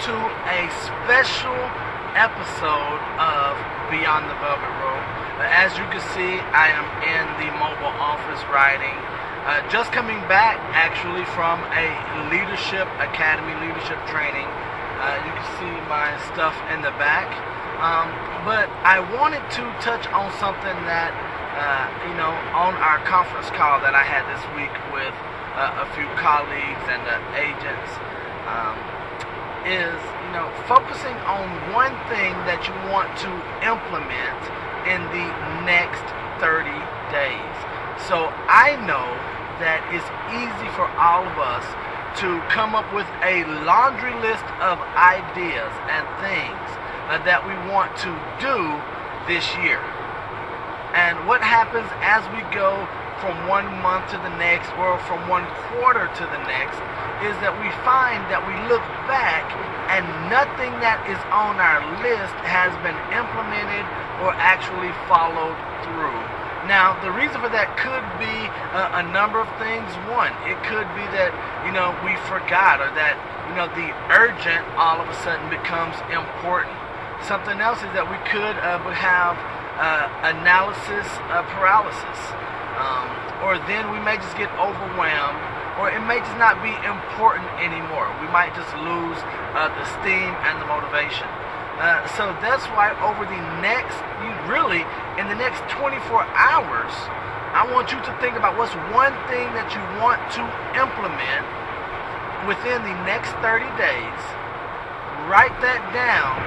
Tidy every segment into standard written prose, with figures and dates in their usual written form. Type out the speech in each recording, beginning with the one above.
to a special episode of Beyond the Velvet Rope. As you can see, I am in the mobile office writing. Just coming back actually from a leadership academy, leadership training. You can see my stuff in the back. But I wanted to touch on something that, on our conference call that I had this week with a few colleagues and agents, is, focusing on one thing that you want to implement in the next 30 days. So I know that it's easy for all of us to come up with a laundry list of ideas and things that we want to do this year. And what happens as we go from one month to the next, or from one quarter to the next, is that we find that we look back and nothing that is on our list has been implemented or actually followed through. Now, the reason for that could be a number of things. One, it could be that, we forgot, or that, the urgent all of a sudden becomes important. Something else is that we could have analysis paralysis. Or then we may just get overwhelmed, or it may just not be important anymore. We might just lose the steam and the motivation. So that's why over the next, in the next 24 hours, I want you to think about what's one thing that you want to implement within the next 30 days. Write that down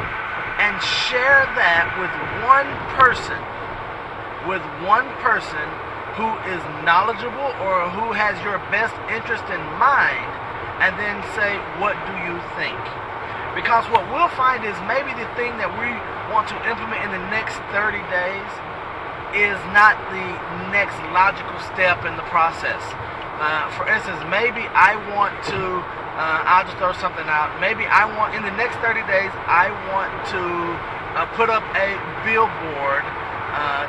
and share that with one person who is knowledgeable or who has your best interest in mind, and then say, what do you think? Because what we'll find is maybe the thing that we want to implement in the next 30 days is not the next logical step in the process. For instance, maybe I want to, I'll just throw something out, maybe I want, in the next 30 days, I want to put up a billboard,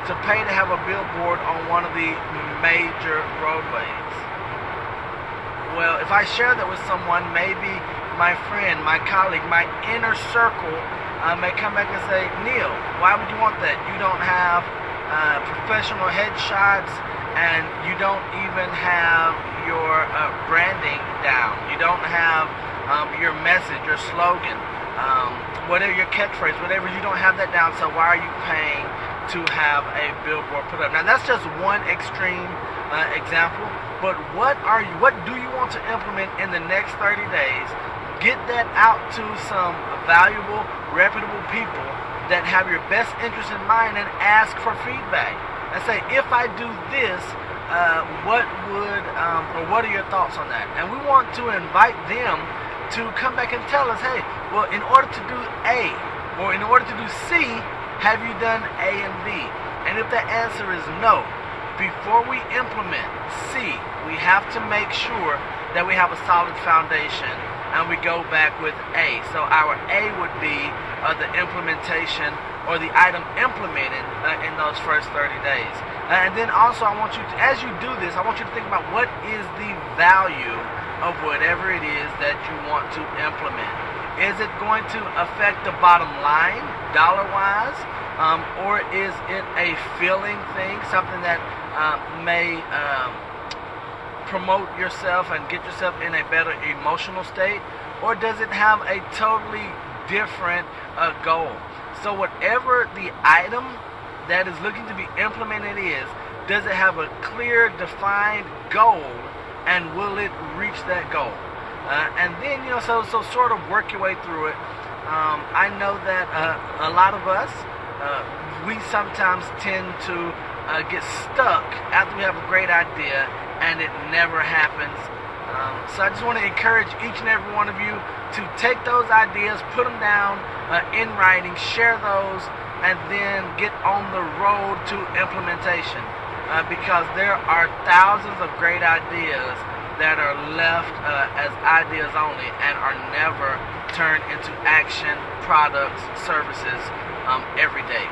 to pay to have a billboard on one of the major roadways. Well, if I share that with someone, maybe my friend, my colleague, my inner circle may come back and say, Neil, why would you want that? You don't have professional headshots, and you don't even have your branding down. You don't have your message, your slogan, whatever your catchphrase, whatever, you don't have that down, so why are you paying to have a billboard put up? Now that's just one extreme example, but what do you want to implement in the next 30 days? Get that out to some valuable, reputable people that have your best interest in mind, and ask for feedback and say, if I do this, what are your thoughts on that? And we want to invite them to come back and tell us, hey, well, in order to do A, or in order to do C, have you done A and B? And if the answer is no, before we implement C, we have to make sure that we have a solid foundation, and we go back with A. So our A would be the implementation, or the item implemented in those first 30 days. And then also, I want you to, as you do this, I want you to think about what is the value of whatever it is that you want to implement. Is it going to affect the bottom line, dollar-wise? Or is it a feeling thing, something that may promote yourself and get yourself in a better emotional state? Or does it have a totally different goal? So whatever the item that is looking to be implemented is, does it have a clear, defined goal, and will it reach that goal? And then, so sort of work your way through it. I know that a lot of us, we sometimes tend to get stuck after we have a great idea and it never happens. So I just want to encourage each and every one of you to take those ideas, put them down in writing, share those, and then get on the road to implementation. Because there are thousands of great ideas that are left as ideas only and are never turned into action, products, services every day.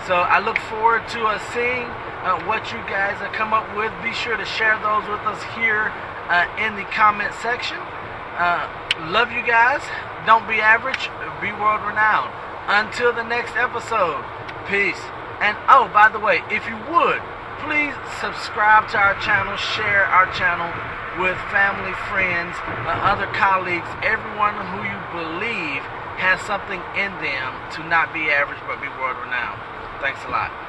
So I look forward to seeing what you guys come up with. Be sure to share those with us here in the comment section. Love you guys. Don't be average, be world renowned. Until the next episode, peace. And oh, by the way, if you would, please subscribe to our channel, share our channel with family, friends, other colleagues, everyone who you believe has something in them to not be average but be world renowned. Thanks a lot.